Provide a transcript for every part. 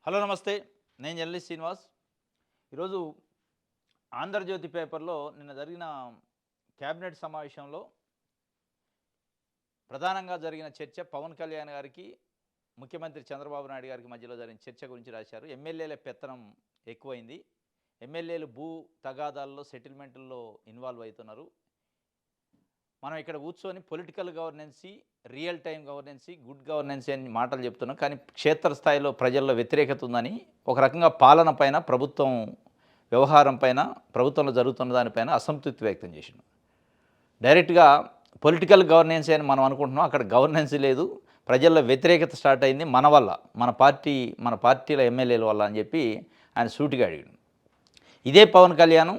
Hello నమస్తే. నేను journalist Srinivas. ఈరోజు ఆంధ్రజ్యోతి పేపర్లో నిన్న జరిగిన కేబినెట్ సమావేశంలో ప్రధానంగా జరిగిన చర్చ పవన్ కళ్యాణ్ గారికి, ముఖ్యమంత్రి చంద్రబాబు నాయుడు గారికి మధ్యలో జరిగిన చర్చ గురించి రాశారు. ఎమ్మెల్యేల పెత్తనం ఎక్కువైంది. ఎమ్మెల్యేలు భూ తగాదాల్లో సెటిల్మెంట్‌ల్లో ఇన్వాల్వ్ అవుతున్నారు. మనం ఇక్కడ కూర్చొని పొలిటికల్ గవర్నెన్సీ, రియల్ టైమ్ గవర్నెన్సీ, గుడ్ గవర్నెన్సీ అని మాటలు చెప్తున్నాం. కానీ క్షేత్రస్థాయిలో ప్రజల్లో వ్యతిరేకత ఉందని, ఒక రకంగా పాలన పైన, ప్రభుత్వం వ్యవహారం పైన, ప్రభుత్వంలో జరుగుతున్న దానిపైన అసంతృప్తి వ్యక్తం చేసిండు. డైరెక్ట్‌గా పొలిటికల్ గవర్నెన్సీ అని మనం అనుకుంటున్నాం. అక్కడ గవర్నెన్సీ లేదు. ప్రజల్లో వ్యతిరేకత స్టార్ట్ అయింది మన వల్ల, మన పార్టీల ఎమ్మెల్యేల వల్ల అని చెప్పి ఆయన సూటిగా అడిగాడు. ఇదే పవన్ కళ్యాణ్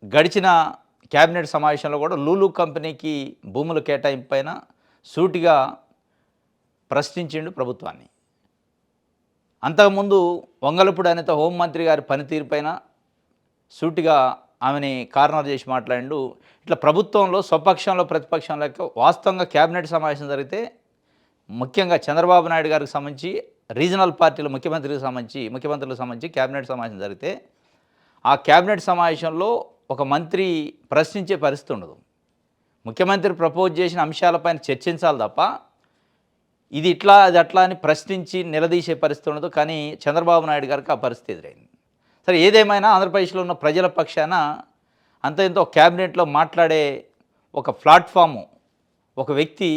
గడిచిన క్యాబినెట్ సమావేశంలో కూడా లూలు కంపెనీకి భూముల కేటాయింపు పైన సూటిగా ప్రశ్నించిండు ప్రభుత్వాన్ని. అంతకుముందు వంగలపూడి అనిత హోంమంత్రి గారి పనితీరు పైన సూటిగా ఆమెని కార్నర్ చేసి మాట్లాడిండు. ఇట్లా ప్రభుత్వంలో స్వపక్షంలో ప్రతిపక్షం లెక్క వాస్తవంగా క్యాబినెట్ సమావేశం జరిగితే, ముఖ్యంగా చంద్రబాబు నాయుడు గారికి సంబంధించి రీజనల్ పార్టీల ముఖ్యమంత్రులకు సంబంధించి క్యాబినెట్ సమావేశం జరిగితే, ఆ క్యాబినెట్ సమావేశంలో ఒక మంత్రి ప్రశ్నించే పరిస్థితి ఉండదు. ముఖ్యమంత్రి ప్రపోజ్ చేసిన అంశాలపైన చర్చించాలి తప్ప, ఇది ఇట్లా అది అట్లా అని ప్రశ్నించి నిలదీసే పరిస్థితి ఉండదు. కానీ చంద్రబాబు నాయుడు గారికి ఆ పరిస్థితి ఎదురైంది. సరే, ఏదేమైనా ఆంధ్రప్రదేశ్లో ఉన్న ప్రజల పక్షాన అంత ఎంతో క్యాబినెట్లో మాట్లాడే ఒక ప్లాట్ఫాము, ఒక వ్యక్తి,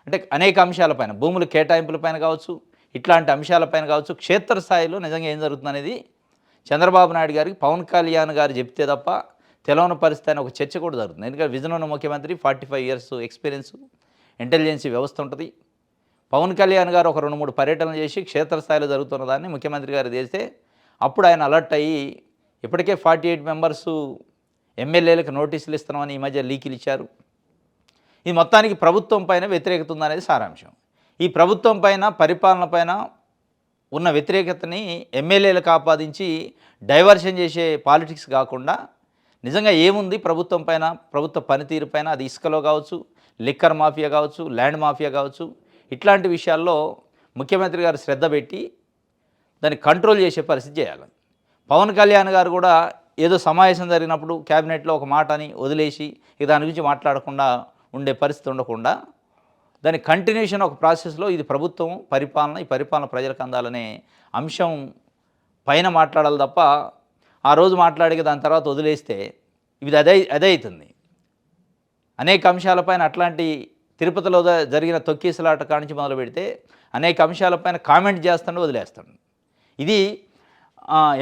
అంటే అనేక అంశాలపైన, భూముల కేటాయింపులపైన కావచ్చు, ఇట్లాంటి అంశాలపైన కావచ్చు, క్షేత్రస్థాయిలో నిజంగా ఏం జరుగుతుందనేది చంద్రబాబు నాయుడు గారికి పవన్ కళ్యాణ్ గారు చెప్తే తప్ప తెలవని పరిస్థితి అని ఒక చర్చ కూడా జరుగుతుంది. ఎందుకంటే విజన్ ఉన్న ముఖ్యమంత్రి, 45 ఇయర్స్ ఎక్స్పీరియన్స్, ఇంటెలిజెన్సీ వ్యవస్థ ఉంటుంది. పవన్ కళ్యాణ్ గారు ఒక 2-3 పర్యటనలు చేసి క్షేత్రస్థాయిలో జరుగుతున్న దాన్ని ముఖ్యమంత్రి గారు చేస్తే అప్పుడు ఆయన అలర్ట్ అయ్యి, ఇప్పటికే 48 మెంబర్సు ఎమ్మెల్యేలకు నోటీసులు ఇస్తున్నామని ఈ మధ్య లీకులు ఇచ్చారు. ఇది మొత్తానికి ప్రభుత్వం పైన వ్యతిరేకత ఉందనేది సారాంశం. ఈ ప్రభుత్వం పైన, పరిపాలన పైన ఉన్న వ్యతిరేకతని ఎమ్మెల్యేలకు ఆపాదించి డైవర్షన్ చేసే పాలిటిక్స్ కాకుండా, నిజంగా ఏముంది ప్రభుత్వం పైన, ప్రభుత్వ పనితీరు పైన, అది ఇసుకలో కావచ్చు, లిక్కర్ మాఫియా కావచ్చు, ల్యాండ్ మాఫియా కావచ్చు, ఇట్లాంటి విషయాల్లో ముఖ్యమంత్రి గారు శ్రద్ధ పెట్టి దాన్ని కంట్రోల్ చేసే పరిస్థితి చేయాలి. పవన్ కళ్యాణ్ గారు కూడా ఏదో సమావేశం జరిగినప్పుడు క్యాబినెట్లో ఒక మాటని వదిలేసి దాని గురించి మాట్లాడకుండా ఉండే పరిస్థితి ఉండకుండా, దాని కంటిన్యూషన్ ఒక ప్రాసెస్లో ఇది ప్రభుత్వం పరిపాలన, ఈ పరిపాలన ప్రజలకు అందాలనే అంశం పైన మాట్లాడాలి తప్ప, ఆ రోజు మాట్లాడి దాని తర్వాత వదిలేస్తే ఇది అదే అవుతుంది. అనేక అంశాలపైన అట్లాంటి తిరుపతిలో జరిగిన తొక్కిసలాట కానించి మొదలు పెడితే అనేక అంశాలపైన కామెంట్ చేస్తాడు, వదిలేస్తాడు. ఇది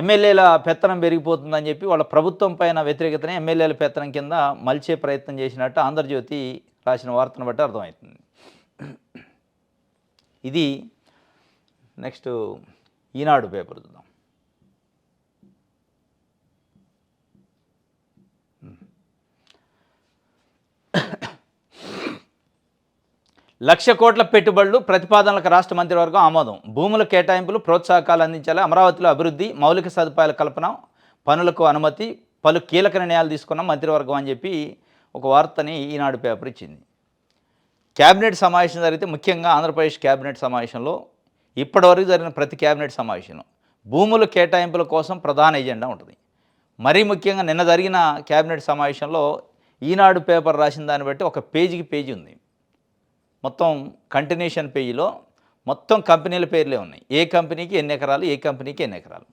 ఎమ్మెల్యేల పెత్తనం పెరిగిపోతుందని చెప్పి వాళ్ళ ప్రభుత్వం పైన వ్యతిరేకతనే ఎమ్మెల్యేల పెత్తనం కింద మలిచే ప్రయత్నం చేసినట్టు ఆంధ్రజ్యోతి రాసిన వార్తను బట్టి అర్థమవుతుంది. ఇది నెక్స్ట్ ఈనాడు పేపర్ చూద్దాం. లక్ష కోట్ల పెట్టుబడులు ప్రతిపాదనలకు రాష్ట్ర మంత్రివర్గం ఆమోదం. భూముల కేటాయింపులు ప్రోత్సాహకాలు అందించాలి. అమరావతిలో అభివృద్ధి, మౌలిక సదుపాయాల కల్పన, పనులకు అనుమతి, పలు కీలక నిర్ణయాలు తీసుకున్న మంత్రివర్గం అని చెప్పి ఒక వార్తని ఈనాడు పేపర్ ఇచ్చింది. క్యాబినెట్ సమావేశం జరిగితే, ముఖ్యంగా ఆంధ్రప్రదేశ్ క్యాబినెట్ సమావేశంలో ఇప్పటివరకు జరిగిన ప్రతి క్యాబినెట్ సమావేశంలో భూముల కేటాయింపుల కోసం ప్రధాన ఎజెండా ఉంటుంది. మరీ ముఖ్యంగా నిన్న జరిగిన క్యాబినెట్ సమావేశంలో ఈనాడు పేపర్ రాసిన దాన్ని బట్టి ఒక పేజీకి పేజీ ఉంది. మొత్తం కంటిన్యూషన్ పేజీలో మొత్తం కంపెనీల పేర్లే ఉన్నాయి. ఏ కంపెనీకి ఎన్ని ఎకరాలు, ఏ కంపెనీకి ఎన్ని ఎకరాలు.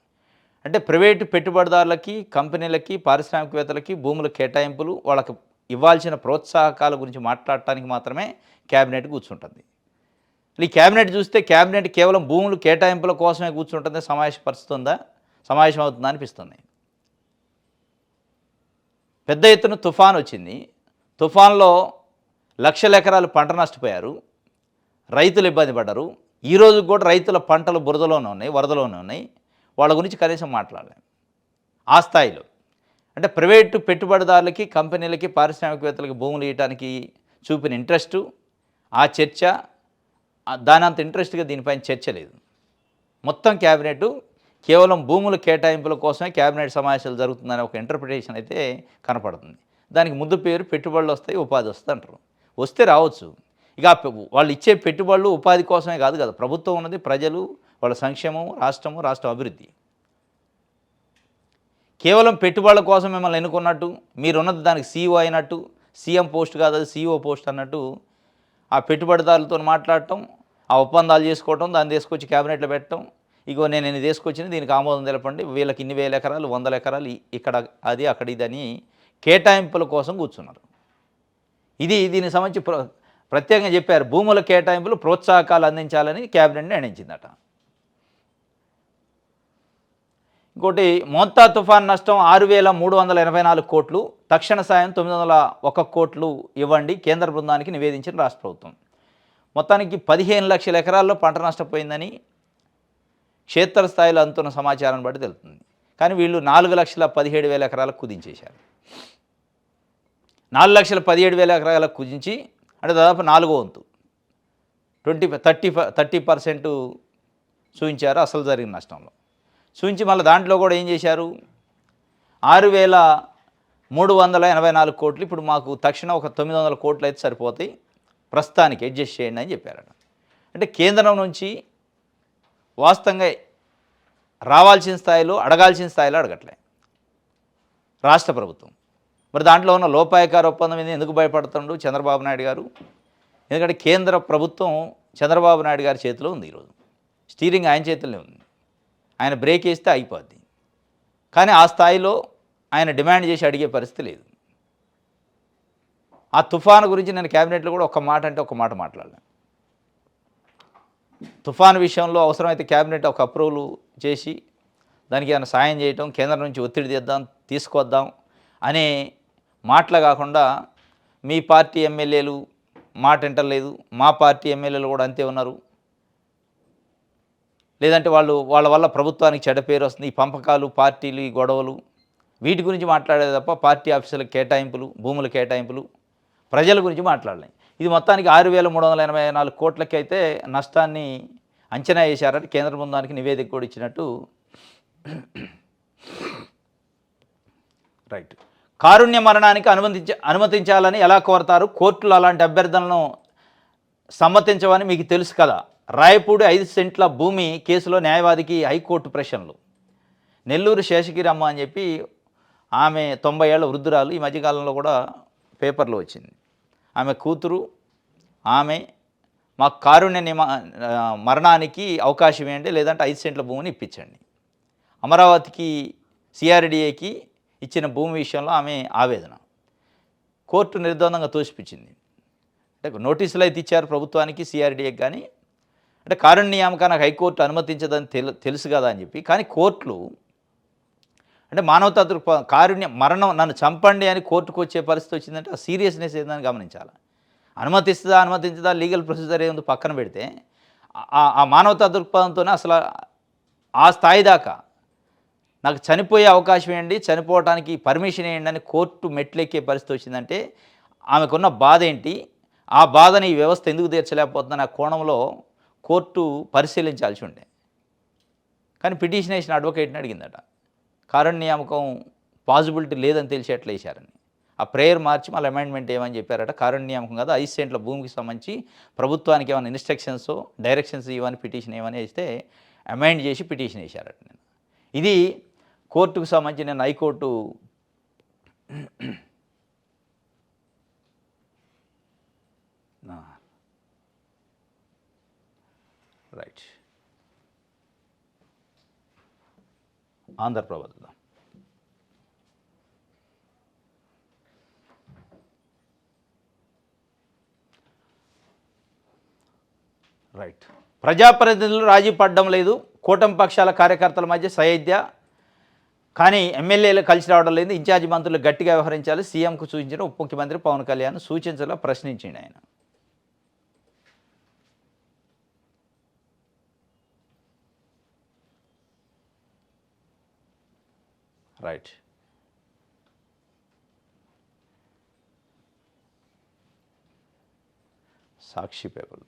అంటే ప్రైవేటు పెట్టుబడిదారులకి, కంపెనీలకి, పారిశ్రామికవేత్తలకి భూముల కేటాయింపులు, వాళ్ళకి ఇవ్వాల్సిన ప్రోత్సాహకాల గురించి మాట్లాడటానికి మాత్రమే క్యాబినెట్ కూర్చుంటుంది. ఈ క్యాబినెట్ చూస్తే క్యాబినెట్ కేవలం భూములు కేటాయింపుల కోసమే కూర్చుంటుంది, సమావేశం అవుతుందా అనిపిస్తుంది. పెద్ద ఎత్తున తుఫాన్ వచ్చింది. తుఫాన్లో లక్షల ఎకరాలు పంట నష్టపోయారు, రైతులు ఇబ్బంది పడ్డారు. ఈరోజు కూడా రైతుల పంటలు బురదలోనే ఉన్నాయి, వరదలోనే ఉన్నాయి. వాళ్ళ గురించి కనీసం మాట్లాడలేం ఆ స్థాయిలో. అంటే ప్రైవేటు పెట్టుబడిదారులకి, కంపెనీలకి, పారిశ్రామికవేత్తలకి భూములు ఇవ్వడానికి చూపిన ఇంట్రెస్టు, ఆ చర్చ, దానంత ఇంట్రెస్ట్గా దీనిపైన చర్చ లేదు. మొత్తం క్యాబినెట్ కేవలం భూముల కేటాయింపుల కోసమే క్యాబినెట్ సమావేశాలు జరుగుతుందనే ఒక ఇంటర్ప్రిటేషన్ అయితే కనపడుతుంది. దానికి ముందు పేరు పెట్టుబడులు వస్తాయి, ఉపాధి వస్తుంది అంటారు. వస్తే రావచ్చు. ఇక వాళ్ళు ఇచ్చే పెట్టుబడులు ఉపాధి కోసమే కాదు కదా. ప్రభుత్వం ఉన్నది ప్రజలు, వాళ్ళ సంక్షేమం, రాష్ట్రం అభివృద్ధి. కేవలం పెట్టుబడుల కోసం మిమ్మల్ని ఎన్నుకున్నట్టు, మీరున్నది దానికి సీఈఓ అయినట్టు, సీఎం పోస్ట్ కాదు అది సీఈఓ పోస్ట్ అన్నట్టు ఆ పెట్టుబడిదారులతో మాట్లాడటం, ఆ ఒప్పందాలు చేసుకోవటం, దాన్ని తీసుకొచ్చి క్యాబినెట్లో పెట్టడం. ఇగో నేను ఇన్ని తీసుకొచ్చిన దీనికి ఆమోదం తెలపండి, వీళ్ళకి ఇన్ని వేల ఎకరాలు, 100 ఎకరాలు, ఇక్కడ అది అక్కడ ఇదని కేటాయింపుల కోసం కూర్చున్నారు. దీనికి సంబంధించి ప్రత్యేకంగా చెప్పారు, భూముల కేటాయింపులు ప్రోత్సాహకాలు అందించాలని క్యాబినెట్ నిర్ణయించిందట. ఇంకోటి, మోంతా తుఫాన్ నష్టం 6,384 కోట్లు, తక్షణ సాయం 901 కోట్లు ఇవ్వండి కేంద్ర బృందానికి నివేదించిన రాష్ట్ర ప్రభుత్వం. మొత్తానికి 15 లక్షల ఎకరాల్లో పంట నష్టపోయిందని క్షేత్రస్థాయిలో అందుతున్న సమాచారాన్ని బట్టి తెలుస్తుంది. కానీ వీళ్ళు 4,17,000 ఎకరాలకు కుదించేశారు. 4,17,000 ఎకరాలకు కుదించి అంటే దాదాపు 4వ వంతు 30% చూపించారు అసలు జరిగిన నష్టంలో. చూపించి మళ్ళీ దాంట్లో కూడా ఏం చేశారు, 6,384 కోట్లు, ఇప్పుడు మాకు తక్షణం ఒక 900 కోట్లు అయితే సరిపోతాయి, ప్రస్తుతానికి అడ్జస్ట్ చేయండి అని చెప్పారట. అంటే కేంద్రం నుంచి వాస్తవంగా రావాల్సిన స్థాయిలో, అడగాల్సిన స్థాయిలో అడగట్లే రాష్ట్ర ప్రభుత్వం. మరి దాంట్లో ఉన్న లోపాయకార ఒప్పందం మీద ఎందుకు భయపడుతుండు చంద్రబాబు నాయుడు గారు? ఎందుకంటే కేంద్ర ప్రభుత్వం చంద్రబాబు నాయుడు గారి చేతిలో ఉంది. ఈరోజు స్టీరింగ్ ఆయన చేతిలో ఉంది. ఆయన బ్రేక్ వేస్తే అయిపోద్ది. కానీ ఆ స్థాయిలో ఆయన డిమాండ్ చేసి అడిగే పరిస్థితి లేదు. ఆ తుఫాను గురించి నేను క్యాబినెట్లో కూడా ఒక మాట అంటే ఒక మాట మాట్లాడలేను. తుఫాను విషయంలో అవసరమైతే క్యాబినెట్ ఒక అప్రూవల్ చేసి దానికి ఏమైనా సాయం చేయటం, కేంద్రం నుంచి ఒత్తిడి తీసుకొద్దాం అనే మాటలు కాకుండా, మీ పార్టీ ఎమ్మెల్యేలు మాట వింటలేదు, మా పార్టీ ఎమ్మెల్యేలు కూడా అంతే ఉన్నారు, లేదంటే వాళ్ళ వల్ల ప్రభుత్వానికి చెడ్డ పేరు వస్తుంది, ఈ పంపకాలు, పార్టీలు, ఈ గొడవలు, వీటి గురించి మాట్లాడేది తప్ప పార్టీ ఆఫీసుల కేటాయింపులు, భూముల కేటాయింపులు, ప్రజల గురించి మాట్లాడలేదు. ఇది మొత్తానికి 6,384 కోట్లకి అయితే నష్టాన్ని అంచనా వేశారని కేంద్ర బృందానికి నివేదిక కూడా ఇచ్చినట్టు. రైట్. కారుణ్య మరణానికి అనుమతించాలని ఎలా కోరతారు? కోర్టులు అలాంటి అభ్యర్థనలను సమ్మతించవని మీకు తెలుసు కదా. రాయపూడి 5 సెంట్ల భూమి కేసులో న్యాయవాదికి హైకోర్టు ప్రశ్నలు. నెల్లూరు శేషగిరి అమ్మ అని చెప్పి ఆమె 90 ఏళ్ల వృద్ధురాలు, ఈ మధ్యకాలంలో కూడా పేపర్లో వచ్చింది. ఆమె కూతురు, ఆమె మాకు కారుణ్య మరణానికి అవకాశం ఇవ్వండి, లేదంటే 5 సెంట్ల భూమిని ఇప్పించండి. అమరావతికి సిఆర్డీఏకి ఇచ్చిన భూమి విషయంలో ఆమె ఆవేదన. కోర్టు నిర్ద్వందంగా తోసిపుచ్చింది. అంటే నోటీసులు అయితే ఇచ్చారు ప్రభుత్వానికి, సిఆర్డీఏకి, కానీ అంటే కారుణ్య నియామకానికి హైకోర్టు అనుమతించదని తెలుసు కదా అని చెప్పి, కానీ కోర్టులు అంటే మానవతా కారుణ్య మరణం, నన్ను చంపండి అని కోర్టుకు వచ్చే పరిస్థితి వచ్చిందంటే ఆ సీరియస్నెస్ ఏందని గమనించాలి. అనుమతించదా లీగల్ ప్రొసీజర్ ఏముంది పక్కన పెడితే, ఆ మానవతా దృక్పథంతోనే అసలు ఆ స్థాయి దాకా నాకు చనిపోయే అవకాశం ఏంటి, చనిపోవడానికి పర్మిషన్ ఏంటి అని కోర్టు మెట్లెక్కే పరిస్థితి వచ్చిందంటే ఆమెకున్న బాధ ఏంటి, ఆ బాధని ఈ వ్యవస్థ ఎందుకు తీర్చలేకపోతుందని ఆ కోణంలో కోర్టు పరిశీలించాల్సి ఉండే. కానీ పిటిషన్ వేసిన అడ్వకేట్ని అడిగిందట, కారుణ్య నియామకం పాసిబిలిటీ లేదని తెలిసేట్లా వేశారని. ఆ ప్రేయర్ మార్చి మళ్ళీ అమెండ్మెంట్ ఏమని చెప్పారట, కారుణ్య నియామకం కాదు, 5 సెంట్ల భూమికి సంబంధించి ప్రభుత్వానికి ఏమైనా ఇన్స్ట్రక్షన్స్, డైరెక్షన్స్ ఇవ్వని పిటిషన్ ఏమని వేస్తే అమెండ్ చేసి పిటిషన్ వేశారట. నేను ఇది కోర్టుకు సంబంధించి నేను హైకోర్టు రైట్ ఆంధ్రప్రభ రైట్. ప్రజాప్రతినిధులు రాజీ పడడం లేదు, కూటమి పక్షాల కార్యకర్తల మధ్య సైద్య, కానీ ఎమ్మెల్యేలు కలిసి రావడం లేదు, ఇన్ఛార్జి మంత్రులు గట్టిగా వ్యవహరించాలి, సీఎంకు సూచించిన ఉప ముఖ్యమంత్రి పవన్ కళ్యాణ్ సూచించలా ప్రశ్నించింది ఆయన. రైట్. సాక్షి పేపర్.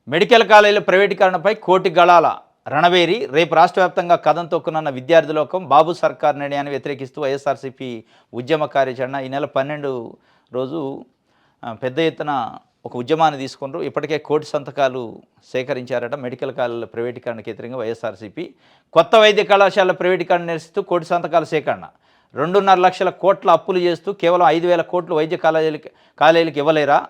మెడికల్ కాలేజీల ప్రైవేటీకరణపై కోటి గళాల రణవేరి. రేపు రాష్ట్ర వ్యాప్తంగా కథం తొక్కునున్న విద్యార్థి లోకం. బాబు సర్కార్ నిర్ణయాన్ని వ్యతిరేకిస్తూ వైఎస్ఆర్సీపీ ఉద్యమ కార్యాచరణ. ఈ నెల 12 రోజు పెద్ద ఎత్తున ఒక ఉద్యమాన్ని తీసుకున్నారు. ఇప్పటికే కోటి సంతకాలు సేకరించారట. మెడికల్ కాలేజీల ప్రైవేటీకరణకు వ్యతిరేకంగా వైఎస్ఆర్సీపీ కొత్త వైద్య కళాశాల ప్రైవేటీకరణ నిరసిస్తూ కోటి సంతకాల సేకరణ. 2.5 లక్షల కోట్ల అప్పులు చేస్తూ కేవలం 5,000 కోట్లు వైద్య కాలేజీలకు ఇవ్వలేరా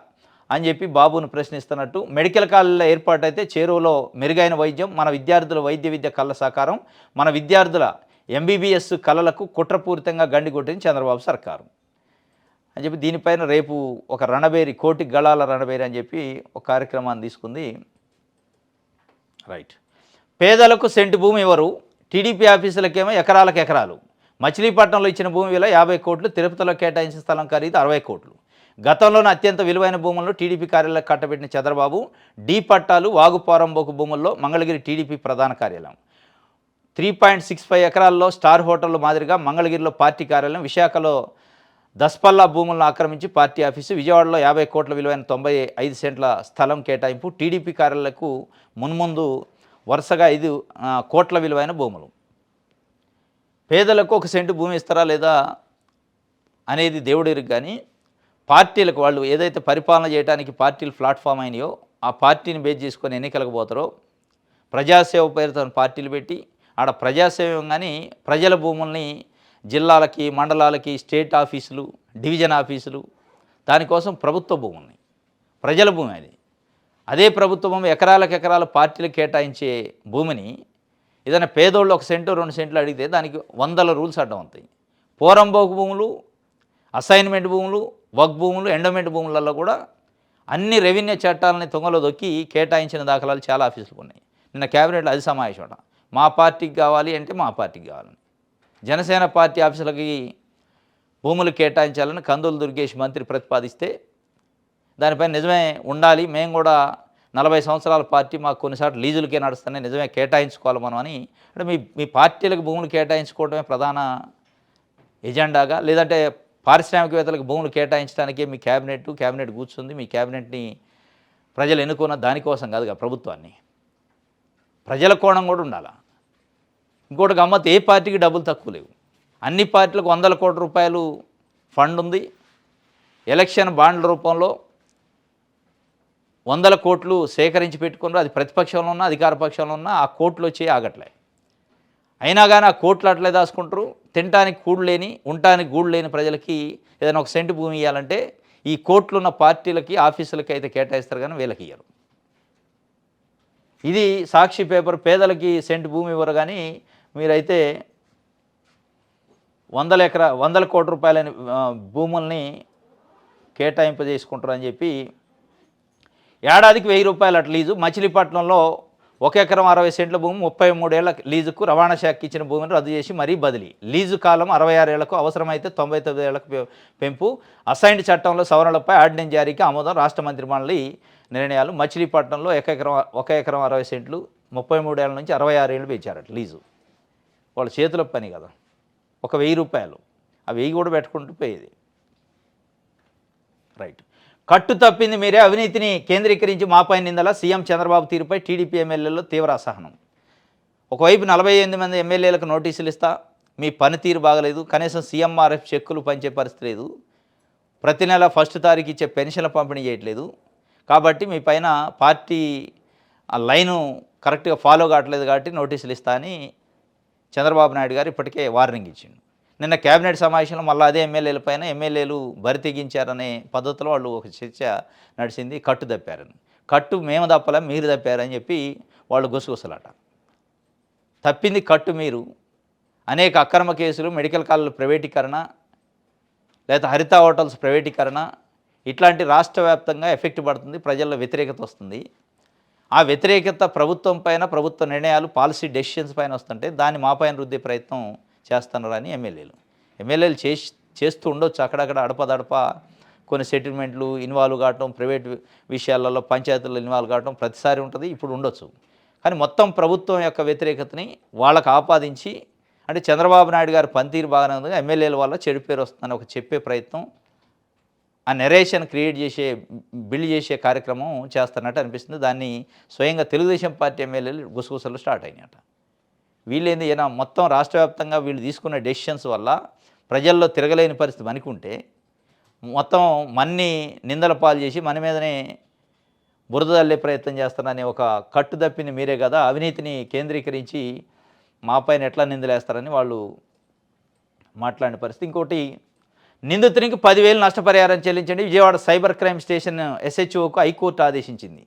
అని చెప్పి బాబును ప్రశ్నిస్తున్నట్టు. మెడికల్ కాలేజీల ఏర్పాటైతే చేరువలో మెరుగైన వైద్యం, మన విద్యార్థుల వైద్య విద్య కళ్ళ సాకారం, మన విద్యార్థుల ఎంబీబీఎస్ కళలకు కుట్రపూరితంగా గండి కొట్టింది చంద్రబాబు సర్కారు అని చెప్పి దీనిపైన రేపు ఒక రణబేరి, కోటి గళాల రణబేరి అని చెప్పి ఒక కార్యక్రమాన్ని తీసుకుంది. రైట్. పేదలకు సెంటు భూమి ఇవ్వరు, టీడీపీ ఆఫీసులకేమో ఎకరాలకు ఎకరాలు. మచిలీపట్నంలో ఇచ్చిన భూమి విలువ 50 కోట్లు, తిరుపతిలో కేటాయించిన స్థలం ఖరీదు 60 కోట్లు. గతంలోనే అత్యంత విలువైన భూములను టీడీపీ కార్యాలయాలకు కట్టబెట్టిన చంద్రబాబు డీ పట్టాలు, వాగు పోరంబోకు భూముల్లో మంగళగిరి టీడీపీ ప్రధాన కార్యాలయం. 3.65 ఎకరాల్లో స్టార్ హోటళ్ల మాదిరిగా మంగళగిరిలో పార్టీ కార్యాలయం, విశాఖలో దస్పల్లా భూములను ఆక్రమించి పార్టీ ఆఫీసు, విజయవాడలో 50 కోట్ల విలువైన 95 సెంట్ల స్థలం కేటాయింపు. టీడీపీ కార్యాలయాలకు మున్ముందు వరుసగా 5 కోట్ల విలువైన భూములు. పేదలకు 1 సెంటు భూమి ఇస్తారా లేదా అనేది దేవుడికి, కానీ పార్టీలకు వాళ్ళు ఏదైతే పరిపాలన చేయడానికి పార్టీలు ప్లాట్ఫామ్ అయినాయో ఆ పార్టీని బేస్ చేసుకొని ఎన్నికలకు పోతారో, ప్రజాసేవ పేరుతో పార్టీలు పెట్టి ఆడ ప్రజాసేవ కానీ ప్రజల భూముల్ని జిల్లాలకి, మండలాలకి, స్టేట్ ఆఫీసులు, డివిజన్ ఆఫీసులు, దానికోసం ప్రభుత్వ భూముల్ని, ప్రజల భూమి అది. అదే ప్రభుత్వ భూమి ఎకరాలకు ఎకరాలు పార్టీలకు కేటాయించే భూమిని ఏదైనా పేదోళ్ళు 1 సెంటు 2 సెంట్లు అడిగితే దానికి 100 రూల్స్ అడ్డం అవుతాయి. పోరంబోకు భూములు, అసైన్మెంట్ భూములు, వక్ భూములు, ఎండోమెంట్ భూములలో కూడా అన్ని రెవెన్యూ చట్టాలని తుంగలో దొక్కి కేటాయించిన దాఖలాలు చాలా ఆఫీసులు ఉన్నాయి. నిన్న క్యాబినెట్లో అది సమావేశం. మా పార్టీకి కావాలి అంటే మా పార్టీకి కావాలని, జనసేన పార్టీ ఆఫీసులకి భూములు కేటాయించాలని కందులు దుర్గేష్ మంత్రి ప్రతిపాదిస్తే దానిపైన నిజమే ఉండాలి, మేము కూడా 40 సంవత్సరాల పార్టీ, మాకు కొన్నిసార్లు లీజులకే నడుస్తున్నాయి, నిజమే కేటాయించుకోవాలి మనం అని. అంటే మీ పార్టీలకు భూములు కేటాయించుకోవడమే ప్రధాన ఎజెండాగా, లేదంటే పారిశ్రామికవేత్తలకు భూములు కేటాయించడానికే మీ క్యాబినెట్ కూర్చుంది. మీ క్యాబినెట్ని ప్రజలు ఎన్నుకున్న దానికోసం కాదుగా ప్రభుత్వాన్ని. ప్రజల కోణం కూడా ఉండాలి. ఇంకోటి గమ్మత్, ఏ పార్టీకి డబ్బులు తక్కువ లేవు. అన్ని పార్టీలకు 100 కోట్ల రూపాయలు ఫండ్ ఉంది. ఎలక్షన్ బాండ్ల రూపంలో 100 కోట్లు సేకరించి పెట్టుకున్నారు. అది ప్రతిపక్షంలో ఉన్నా అధికార పక్షంలో ఉన్నా ఆ కోట్లు వచ్చి ఆగట్లే. అయినా కానీ ఆ కోట్లు అట్లే దాచుకుంటారు. తినడానికి కూడు లేని, ఉండటానికి గూడు లేని ప్రజలకి ఏదైనా 1 సెంటు భూమి ఇవ్వాలంటే ఈ కోట్లున్న పార్టీలకి, ఆఫీసులకి అయితే కేటాయిస్తారు కానీ వీళ్ళకి ఇయ్యరు. ఇది సాక్షి పేపర్. పేదలకి సెంటు భూమి ఇవ్వరు కానీ మీరైతే 100 కోట్ల రూపాయల భూముల్ని కేటాయింపజేసుకుంటారు అని చెప్పి ఏడాదికి 1000 రూపాయలు అట్లా లీజు. మచిలీపట్నంలో 1 ఎకరం 60 సెంట్ల భూమి 33 ఏళ్ల లీజుకు రవాణా శాఖకి ఇచ్చిన భూమిని రద్దు చేసి మరీ బదిలీ. లీజు కాలం 66 ఏళ్లకు, అవసరమైతే 99 ఏళ్లకు పెంపు. అసైన్డ్ చట్టంలో సవరణలపై ఆర్డినెన్స్ జారీకి ఆమోదం, రాష్ట్ర మంత్రిమండలి నిర్ణయాలు. మచిలీపట్నంలో 1 ఎకరం 60 సెంట్లు 33 ఏళ్ల నుంచి 66 ఏళ్ళు పెంచారట లీజు. వాళ్ళ చేతుల పని కదా. 1000 రూపాయలు, ఆ 1000 కూడా పెట్టుకుంటూ పోయేది. రైట్. కట్టు తప్పింది మీరే, అవినీతిని కేంద్రీకరించి మాపై నిందల. సీఎం చంద్రబాబు తీరుపై టీడీపీ ఎమ్మెల్యేల్లో తీవ్ర అసహనం. ఒకవైపు 48 మంది ఎమ్మెల్యేలకు నోటీసులు ఇస్తా, మీ పనితీరు బాగలేదు, కనీసం సీఎంఆర్ఎఫ్ చెక్కులు పంచే పరిస్థితి లేదు, ప్రతి నెల 1వ తారీఖు ఇచ్చే పెన్షన్ల పంపిణీ చేయట్లేదు, కాబట్టి మీ పైన పార్టీ ఆ లైను కరెక్ట్గా ఫాలో కావట్లేదు కాబట్టి నోటీసులు ఇస్తా అని చంద్రబాబు నాయుడు గారు ఇప్పటికే వార్నింగ్ ఇచ్చిండు. నిన్న కేబినెట్ సమావేశంలో మళ్ళీ అదే ఎమ్మెల్యేలపైన ఎమ్మెల్యేలు బరితెగించారనే పద్ధతిలో వాళ్ళు ఒక చర్చ నడిచింది. కట్టు తప్పారని. కట్టు మేము తప్పలే, మీరు తప్పారని చెప్పి వాళ్ళు గుసగుసలాట. తప్పింది కట్టు మీరు. అనేక అక్రమ కేసులు, మెడికల్ కాలేజీల ప్రైవేటీకరణ, లేదా హరిత హోటల్స్ ప్రైవేటీకరణ, ఇట్లాంటి రాష్ట్ర వ్యాప్తంగా ఎఫెక్ట్ పడుతుంది, ప్రజల్లో వ్యతిరేకత వస్తుంది. ఆ వ్యతిరేకత ప్రభుత్వం పైన, ప్రభుత్వ నిర్ణయాలు, పాలసీ డెసిషన్స్ పైన వస్తుంటే దాన్ని మా పైన రుద్దే ప్రయత్నం చేస్తున్నారని ఎమ్మెల్యేలు చేస్తూ ఉండొచ్చు. అక్కడక్కడ అడపదడప కొన్ని సెటిల్మెంట్లు ఇన్వాల్వ్ కావటం, ప్రైవేట్ విషయాలలో పంచాయతీల్లో ఇన్వాల్వ్ కావటం ప్రతిసారి ఉంటుంది, ఇప్పుడు ఉండొచ్చు. కానీ మొత్తం ప్రభుత్వం యొక్క వ్యతిరేకతని వాళ్ళకు ఆపాదించి, అంటే చంద్రబాబు నాయుడు గారు పనితీరు బాగానే ఉంది, ఎమ్మెల్యేల వల్ల చెడు పేరు వస్తుందని ఒక చెప్పే ప్రయత్నం, ఆ నెరేషన్ బిల్డ్ చేసే కార్యక్రమం చేస్తున్నట్టు అనిపిస్తుంది. దాన్ని స్వయంగా తెలుగుదేశం పార్టీ ఎమ్మెల్యేలు గుసగుసలు స్టార్ట్ అయినాయట. వీళ్ళేంది ఏనా మొత్తం రాష్ట్ర వ్యాప్తంగా వీళ్ళు తీసుకున్న డెసిషన్స్ వల్ల ప్రజల్లో తిరగలేని పరిస్థితి అనుకుంటే, మొత్తం మన్ని నిందల పాలు చేసి మన మీదనే బురద జల్లే ప్రయత్నం చేస్తారనే ఒక కట్టు తప్పింది మీరే కదా, అవినీతిని కేంద్రీకరించి మా పైన ఎట్లా నిందలేస్తారని వాళ్ళు మాట్లాడిన పరిస్థితి. ఇంకోటి, నిందితునికి 10,000 నష్టపరిహారం చెల్లించండి, విజయవాడ సైబర్ క్రైమ్ స్టేషన్ ఎస్హెచ్ఓకు హైకోర్టు ఆదేశించింది.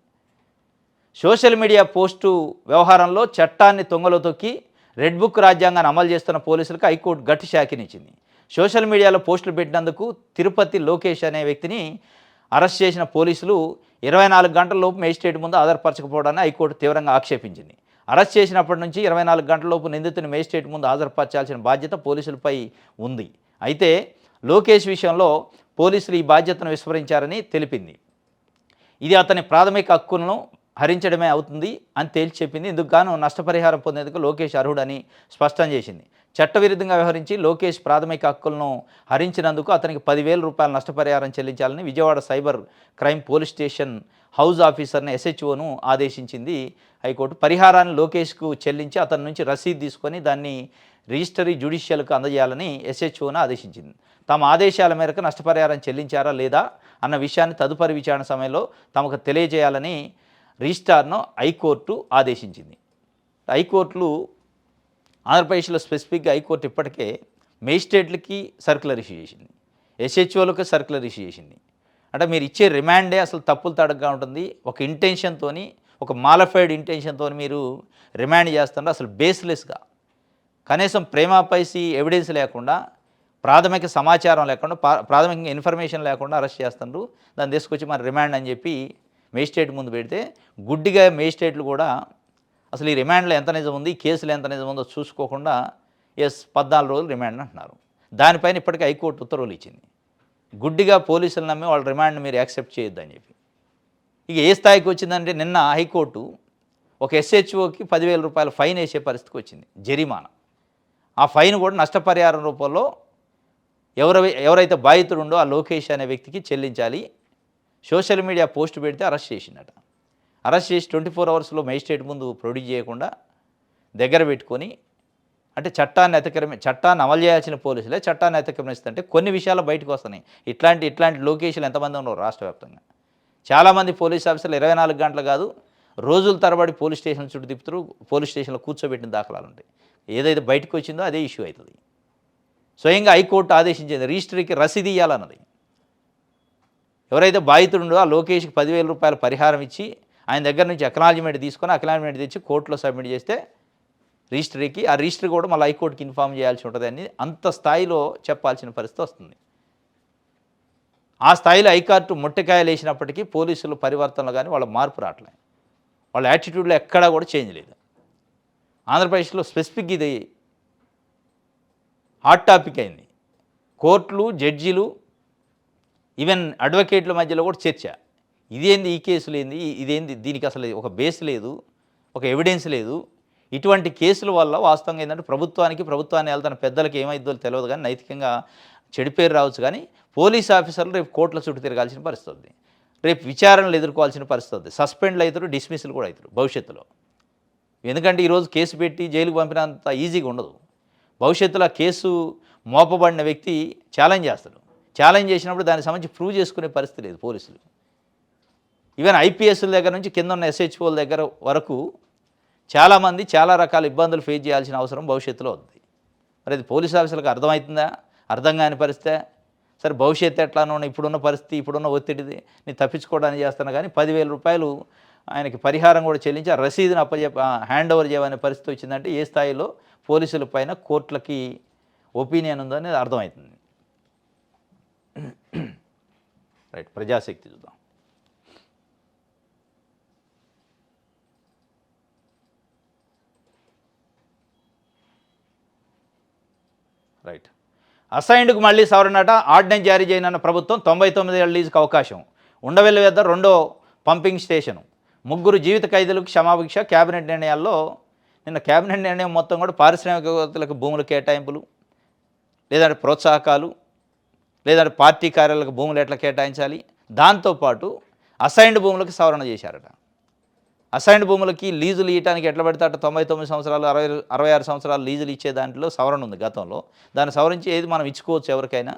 సోషల్ మీడియా పోస్టు వ్యవహారంలో చట్టాన్ని తొంగలో తొక్కి రెడ్ బుక్ రాజ్యాంగాన్ని అమలు చేస్తున్న పోలీసులకు హైకోర్టు గట్టి శాఖనిచ్చింది. సోషల్ మీడియాలో పోస్టులు పెట్టినందుకు తిరుపతి లోకేష్ అనే వ్యక్తిని అరెస్ట్ చేసిన పోలీసులు 24 గంటలలోపు మేజిస్ట్రేట్ ముందు హాజరుపరచకపోవడాన్ని హైకోర్టు తీవ్రంగా ఆక్షేపించింది. అరెస్ట్ చేసినప్పటి నుంచి 24 గంటలలోపు నిందితుని మేజిస్ట్రేట్ ముందు హాజరుపరచాల్సిన బాధ్యత పోలీసులపై ఉంది. అయితే లోకేష్ విషయంలో పోలీసులు ఈ బాధ్యతను విస్మరించారని తెలిపింది. ఇది అతని ప్రాథమిక హక్కులను హరించడమే అవుతుంది అని తేల్చి చెప్పింది. ఇందుకు గాను నష్టపరిహారం పొందేందుకు లోకేష్ అర్హుడని స్పష్టం చేసింది. చట్టవిరుద్ధంగా వ్యవహరించి లోకేష్ ప్రాథమిక హక్కులను హరించినందుకు అతనికి 10,000 రూపాయల నష్టపరిహారం చెల్లించాలని Vijayawada cyber crime police station house ఆఫీసర్ని ఎస్హెచ్ఓను ఆదేశించింది హైకోర్టు. పరిహారాన్ని లోకేష్కు చెల్లించి అతని నుంచి రసీదు తీసుకొని దాన్ని రిజిస్టరీ జ్యుడిషియల్కు అందజేయాలని ఎస్హెచ్ఓను ఆదేశించింది. తమ ఆదేశాల మేరకు నష్టపరిహారం చెల్లించారా లేదా అన్న విషయాన్ని తదుపరి విచారణ సమయంలో తమకు తెలియజేయాలని రిజిస్ట్రార్ను హైకోర్టు ఆదేశించింది. హైకోర్టులు ఆంధ్రప్రదేశ్లో స్పెసిఫిక్గా హైకోర్టు ఇప్పటికే మేజిస్ట్రేట్లకి సర్క్యులర్ ఇష్యూ చేసింది, ఎస్హెచ్ఓలకు సర్క్యులర్ ఇష్యూ చేసింది. అంటే మీరు ఇచ్చే రిమాండే అసలు తప్పులు తడగ్గా ఉంటుంది. ఒక ఇంటెన్షన్తో, ఒక మాలిఫైడ్ ఇంటెన్షన్తో మీరు రిమాండ్ చేస్తున్నారు. అసలు బేస్లెస్గా, కనీసం ప్రేమాపైసి ఎవిడెన్స్ లేకుండా, ప్రాథమిక సమాచారం లేకుండా, ప్రాథమికంగా ఇన్ఫర్మేషన్ లేకుండా అరెస్ట్ చేస్తున్నారు. దాన్ని తీసుకొచ్చి మరి రిమాండ్ అని చెప్పి మేజిస్ట్రేట్ ముందు పెడితే గుడ్డిగా మేజిస్ట్రేట్లు కూడా అసలు ఈ రిమాండ్లో ఎంత నిజం ఉంది, ఈ కేసులో ఎంత నిజం ఉందో చూసుకోకుండా 14 రోజులు రిమాండ్ అంటున్నారు. దానిపైన ఇప్పటికీ హైకోర్టు ఉత్తర్వులు ఇచ్చింది. గుడ్డిగా పోలీసులు నమ్మి వాళ్ళ రిమాండ్ మీరు యాక్సెప్ట్ చేయొద్దని చెప్పి. ఇక ఏ స్థాయికి వచ్చిందంటే నిన్న హైకోర్టు ఒక ఎస్హెచ్ఓకి 10,000 రూపాయల ఫైన్ వేసే పరిస్థితికి వచ్చింది, జరిమానా. ఆ ఫైన్ కూడా నష్టపరిహారం రూపంలో ఎవరైతే బాధితుడు ఉండో ఆ లోకేష్ అనే వ్యక్తికి చెల్లించాలి. సోషల్ మీడియా పోస్ట్ పెడితే అరెస్ట్ చేసిందట. అరెస్ట్ చేసి 24 అవర్స్లో మేజిస్ట్రేట్ ముందు ప్రొడ్యూస్ చేయకుండా దగ్గర పెట్టుకొని, అంటే చట్టాన్ని అమలు చేయాల్సిన పోలీసులే చట్టాన్ని అతిక్రమిస్తుంటే కొన్ని విషయాలు బయటకు వస్తున్నాయి. ఇట్లాంటి లోకేషన్లు ఎంతమంది ఉన్నారు రాష్ట్ర వ్యాప్తంగా. చాలామంది పోలీస్ ఆఫీసర్లు 24 గంటలు కాదు, రోజుల తరబడి పోలీస్ స్టేషన్ చుట్టూ తిప్పుతారు, పోలీస్ స్టేషన్లో కూర్చోబెట్టిన దాఖలాలు ఉంటాయి. ఏదైతే బయటకు వచ్చిందో అదే ఇష్యూ అవుతుంది. స్వయంగా హైకోర్టు ఆదేశించింది రిజిస్టరీకి రసీదు ఇవ్వాలన్నది. ఎవరైతే బాధితుడుండో ఆ లోకేష్కి 10,000 రూపాయల పరిహారం ఇచ్చి ఆయన దగ్గర నుంచి అక్నాలజ్మెంట్ తీసుకొని అక్నాలజ్మెంట్ తెచ్చి కోర్టులో సబ్మిట్ చేస్తే రిజిస్టరీకి, ఆ రిజిస్టర్ కూడా మళ్ళీ హైకోర్టుకి ఇన్ఫామ్ చేయాల్సి ఉంటుంది అని అంత స్థాయిలో చెప్పాల్సిన పరిస్థితి వస్తుంది. ఆ స్థాయిలో హైకోర్టు ముట్టకాయలు వేసినప్పటికీ పోలీసులు పరివర్తనలు కానీ వాళ్ళ మార్పు రావట్లేదు. వాళ్ళ యాటిట్యూడ్లో ఎక్కడా కూడా చేంజ్ లేదు. ఆంధ్రప్రదేశ్లో స్పెసిఫిక్ ఇది హాట్ టాపిక్ అయింది. కోర్టులు, జడ్జీలు, ఈవెన్ అడ్వకేట్ల మధ్యలో కూడా చర్చ. ఇదేంది, ఈ కేసులు ఏంది, ఇదేంది, దీనికి అసలు ఒక బేస్ లేదు, ఒక ఎవిడెన్స్ లేదు. ఇటువంటి కేసుల వల్ల వాస్తవంగా ఏంటంటే ప్రభుత్వాన్ని వెళ్తున్న పెద్దలకి ఏమైద్దో తెలియదు కానీ నైతికంగా చెడిపేరు రావచ్చు. కానీ పోలీస్ ఆఫీసర్లు రేపు కోర్టుల చుట్టూ తిరగాల్సిన పరిస్థితి ఉంది, రేపు విచారణలు ఎదుర్కోవాల్సిన పరిస్థితి ఉంది, సస్పెండ్లు అవుతారు, డిస్మిస్లు కూడా అవుతారు భవిష్యత్తులో. ఎందుకంటే ఈరోజు కేసు పెట్టి జైలుకు పంపినంత ఈజీగా ఉండదు. భవిష్యత్తులో కేసు మోపబడిన వ్యక్తి ఛాలెంజ్ చేస్తాడు. ఛాలెంజ్ చేసినప్పుడు దానికి సంబంధించి ప్రూవ్ చేసుకునే పరిస్థితి లేదు పోలీసులు. ఈవెన్ ఐపీఎస్ల దగ్గర నుంచి కింద ఉన్న ఎస్హెచ్ఓల దగ్గర వరకు చాలామంది చాలా రకాల ఇబ్బందులు ఫేస్ చేయాల్సిన అవసరం భవిష్యత్తులో ఉంది. మరి అది పోలీస్ ఆఫీసర్లకు అర్థమవుతుందా? అర్థం కాని పరిస్థితే. సరే భవిష్యత్తు ఎట్లానో ఇప్పుడున్న పరిస్థితి, ఇప్పుడున్న ఒత్తిడిది నేను తప్పించుకోవడానికి చేస్తాను కానీ 10,000 రూపాయలు ఆయనకి పరిహారం కూడా చెల్లించి ఆ రసీదుని హ్యాండ్ ఓవర్ చేయమనే పరిస్థితి వచ్చిందంటే ఏ స్థాయిలో పోలీసుల పైన కోర్టులకి ఒపీనియన్ ఉందని అర్థమవుతుంది. రైట్, ప్రజాశక్తి చూద్దాం. రైట్, అసైన్డ్కు మళ్ళీ సవరణట, ఆర్డినెన్స్ జారీ చేయనున్న ప్రభుత్వం. 99 ఏళ్ల లీజుకు అవకాశం. ఉండవెల్లి వద్ద రెండో పంపింగ్ స్టేషను. 3 జీవిత ఖైదీలకు క్షమాభిక్ష. కేబినెట్ నిర్ణయాల్లో నిన్న కేబినెట్ నిర్ణయం మొత్తం కూడా పారిశ్రామికవేత్తలకు భూముల కేటాయింపులు, లేదంటే ప్రోత్సాహకాలు, లేదంటే పార్టీ కార్యాలకు భూములు ఎట్లా కేటాయించాలి, దాంతోపాటు అసైన్డ్ భూములకు సవరణ చేశారట. అసైన్డ్ భూములకి లీజులు ఇవ్వడానికి ఎట్లా పెడతాట, 99 సంవత్సరాలు 66 సంవత్సరాలు లీజులు ఇచ్చే దాంట్లో సవరణ ఉంది గతంలో. దాన్ని సవరించి ఏది మనం ఇచ్చుకోవచ్చు ఎవరికైనా.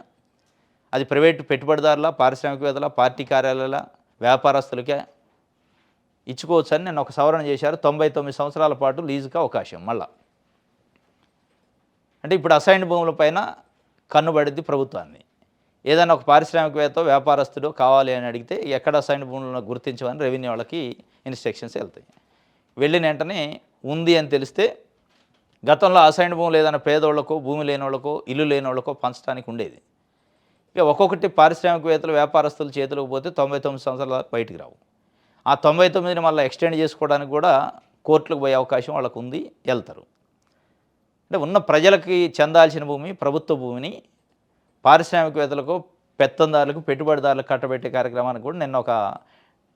అది ప్రైవేటు పెట్టుబడిదారుల, పారిశ్రామికవేత్తల, పార్టీ కార్యాలయాల, వ్యాపారస్తులకే ఇచ్చుకోవచ్చని నిన్న ఒక సవరణ చేశారు. 99 సంవత్సరాల పాటు లీజుకి అవకాశం మళ్ళా. అంటే ఇప్పుడు అసైన్డ్ భూములపైన కన్నుబడిద్ది ప్రభుత్వాన్ని. ఏదైనా ఒక పారిశ్రామికవేత్త, వ్యాపారస్తుడు కావాలి అని అడిగితే ఎక్కడ అసైన్డ్ భూములను గుర్తించమని రెవెన్యూ వాళ్ళకి ఇన్స్ట్రక్షన్స్ వెళ్తాయి. వెళ్ళిన వెంటనే ఉంది అని తెలిస్తే గతంలో అసైన్డ్ భూములు ఏదైనా పేదోళ్ళకో, భూమి లేని వాళ్ళకో, ఇల్లు లేని వాళ్ళకో పంచడానికి ఉండేది. ఇక ఒక్కొక్కటి పారిశ్రామికవేత్తలు, వ్యాపారస్తుల చేతిలోకి పోతే 99 సంవత్సరాల బయటికి రావు. ఆ 99ని మళ్ళీ ఎక్స్టెండ్ చేసుకోవడానికి కూడా కోర్టులకు పోయే అవకాశం వాళ్ళకు ఉంది, వెళ్తారు. అంటే ఉన్న ప్రజలకి చెందాల్సిన భూమి, ప్రభుత్వ భూమిని పారిశ్రామికవేత్తలకు, పెత్తందారులకు, పెట్టుబడిదారులకు కట్టబెట్టే కార్యక్రమానికి కూడా నిన్న ఒక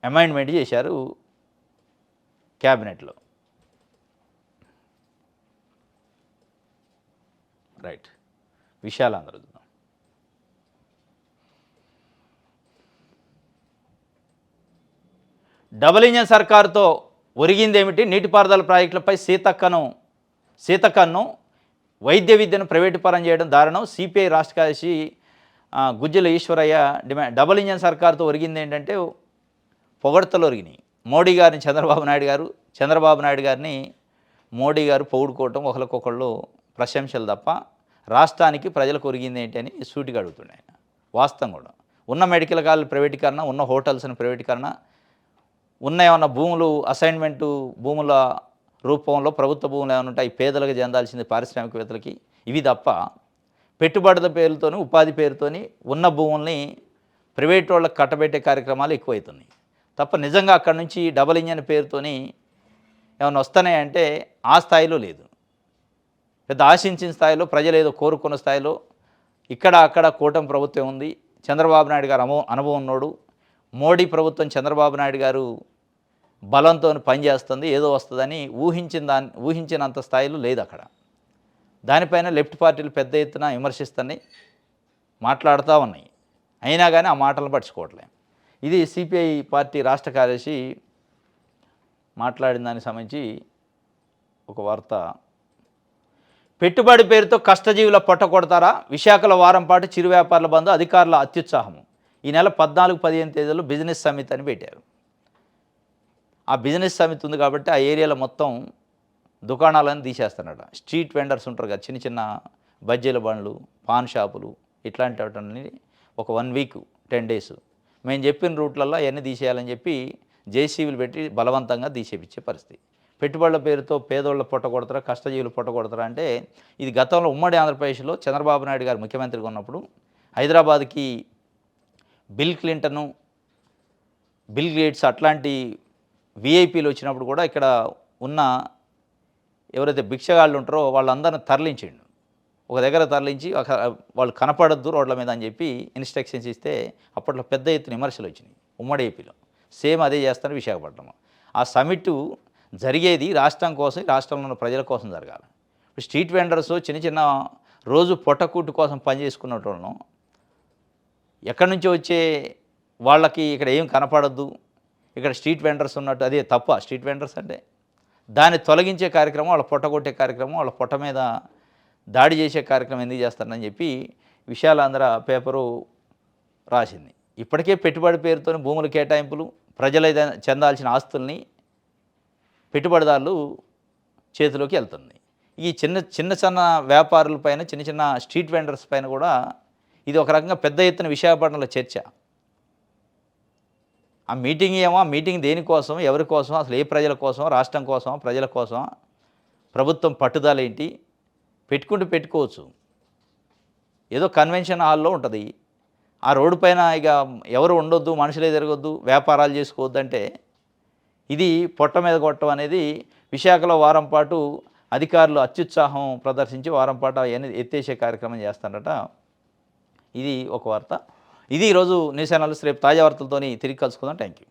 అమెండ్మెంట్ చేశారు క్యాబినెట్లో. రైట్, విషయాలు అందరూ చూద్దాం. డబుల్ ఇంజన్ సర్కారుతో ఒరిగిందేమిటి? నీటిపారుదల ప్రాజెక్టులపై సీతక్కను వైద్య విద్యను ప్రైవేటు పరం చేయడం దారుణం. సిపిఐ రాష్ట్ర కార్యదర్శి Gujjala Eswaraiah demand. Double engine సర్కారుతో ఒరిగింది ఏంటంటే పొగడ్తలు ఒరిగినాయి. మోడీ గారిని చంద్రబాబు నాయుడు గారిని మోడీ గారు పొగుడుకోవటం, ఒకరికొకళ్ళు ప్రశంసలు తప్ప రాష్ట్రానికి ప్రజలకు ఒరిగింది ఏంటి అని సూటిగా అడుగుతున్నాయి. వాస్తవం కూడా ఉన్న మెడికల్ కాలేజ్ ప్రైవేటీకరణ, ఉన్న హోటల్స్ని ప్రైవేటీకరణ, ఉన్న ఏమన్నా భూములు అసైన్మెంటు భూముల రూపంలో ప్రభుత్వ భూములు ఏమైనా ఉంటాయి పేదలకు చెందాల్సింది పారిశ్రామికవేత్తలకి. ఇవి తప్ప పెట్టుబడుల పేరుతోని, ఉపాధి పేరుతోని ఉన్న భూముల్ని ప్రైవేట్ వాళ్ళకి కట్టబెట్టే కార్యక్రమాలు ఎక్కువవుతున్నాయి తప్ప నిజంగా అక్కడి నుంచి డబుల్ ఇంజన్ పేరుతోని ఏమైనా వస్తున్నాయంటే ఆ స్థాయిలో లేదు. పెద్ద ఆశించిన స్థాయిలో, ప్రజలు ఏదో కోరుకున్న స్థాయిలో ఇక్కడ అక్కడ కూటమి ప్రభుత్వం ఉంది. చంద్రబాబు నాయుడు గారు అనుభవం ఉన్నోడు. మోడీ చంద్రబాబు నాయుడు గారు బలంతో పనిచేస్తుంది, ఏదో వస్తుందని ఊహించినంత స్థాయిలో లేదు అక్కడ. దానిపైన లెఫ్ట్ పార్టీలు పెద్ద ఎత్తున విమర్శిస్తున్నాయి, మాట్లాడుతూ ఉన్నాయి. అయినా కానీ ఆ మాటలను పట్టించుకోవట్లే. ఇది సిపిఐ పార్టీ రాష్ట్ర కార్యదర్శి మాట్లాడిన దానికి సంబంధించి ఒక వార్త. పెట్టుబడి పేరుతో కష్టజీవుల పొట్ట కొడతారా? విశాఖలో వారం పాటు చిరు వ్యాపారుల బంధు, అధికారుల అత్యుత్సాహము. ఈ నెల 14-15 తేదీలో బిజినెస్ సమిట్ అని పెట్టారు. ఆ బిజినెస్ సమిట్ ఉంది కాబట్టి ఆ ఏరియాలో మొత్తం దుకాణాలను తీసేస్తున్నాడు. స్ట్రీట్ వెండర్స్ ఉంటారు కదా, చిన్న చిన్న బజ్జీల బండ్లు, పాన్ షాపులు, ఇట్లాంటి వాటిని ఒక 1 వీక్ 10 డేస్ మేము చెప్పిన రూట్లలో అవన్నీ తీసేయాలని చెప్పి జేసీబీలు పెట్టి బలవంతంగా తీసేపించే పరిస్థితి. పెట్టుబడుల పేరుతో పేదోళ్ళ పొట్ట కొడతారా, కష్టజీవులు పొట్ట కొడతారా అంటే ఇది గతంలో ఉమ్మడి ఆంధ్రప్రదేశ్లో చంద్రబాబు నాయుడు గారు ముఖ్యమంత్రిగా ఉన్నప్పుడు హైదరాబాద్కి బిల్ క్లింటను, బిల్ గేట్స్ అట్లాంటి విఐపీలు వచ్చినప్పుడు కూడా ఇక్కడ ఉన్న ఎవరైతే భిక్షగాళ్ళు ఉంటారో వాళ్ళందరిని తరలించిండు. ఒక దగ్గర తరలించి వాళ్ళు కనపడద్దు రోడ్ల మీద అని చెప్పి ఇన్స్ట్రక్షన్స్ ఇస్తే అప్పట్లో పెద్ద ఎత్తున విమర్శలు వచ్చినాయి ఉమ్మడి ఏపీలో. సేమ్ అదే చేస్తారు విశాఖపట్నం. ఆ సమిట్ జరిగేది రాష్ట్రం కోసం, రాష్ట్రంలో ఉన్న ప్రజల కోసం జరగాలి. స్ట్రీట్ వెండర్స్ చిన్న చిన్న రోజు పొట్టకూటు కోసం పనిచేసుకున్నట్టు ఎక్కడి నుంచి వచ్చే వాళ్ళకి ఇక్కడ ఏం కనపడద్దు, ఇక్కడ స్ట్రీట్ వెండర్స్ ఉన్నట్టు అదే తప్ప. స్ట్రీట్ వెండర్స్ అంటే దాన్ని తొలగించే కార్యక్రమం, వాళ్ళ పొట్ట కొట్టే కార్యక్రమం, వాళ్ళ పొట్ట మీద దాడి చేసే కార్యక్రమం ఎందుకు చేస్తారని చెప్పి విశాలాంధ్ర పేపరు రాసింది. ఇప్పటికే పెట్టుబడి పేరుతో భూముల కేటాయింపులు, ప్రజలు చెందాల్సిన ఆస్తుల్ని పెట్టుబడిదారులు చేతిలోకి వెళ్తుంది. ఈ చిన్న వ్యాపారుల పైన, చిన్న చిన్న స్ట్రీట్ వెండర్స్ పైన కూడా ఇది ఒక రకంగా పెద్ద ఎత్తున విశాఖపట్నంలో చర్చ. ఆ మీటింగ్ దేనికోసం, ఎవరి కోసం, అసలు ఏ ప్రజల కోసం, రాష్ట్రం కోసం, ప్రజల కోసం, ప్రభుత్వం పట్టుదల ఏంటి, పెట్టుకోవచ్చు. ఏదో కన్వెన్షన్ హాల్లో ఉంటుంది. ఆ రోడ్డు పైన ఇక ఎవరు ఉండొద్దు, మనుషులే తిరగొద్దు, వ్యాపారాలు చేసుకోవద్దు అంటే ఇది పొట్ట మీద కొట్టడం అనేది విశాఖలో వారం పాటు అధికారులు అత్యుత్సాహం ప్రదర్శించి వారం పాటు అవన్నీ ఎత్తేసే కార్యక్రమం చేస్తారట. ఇది ఒక వార్త. ఇది ఈరోజు న్యూస్ ఛానల్స్. రేపు తాజా వార్తలతో తిరిగి కలుసుకుందాం. Thank you.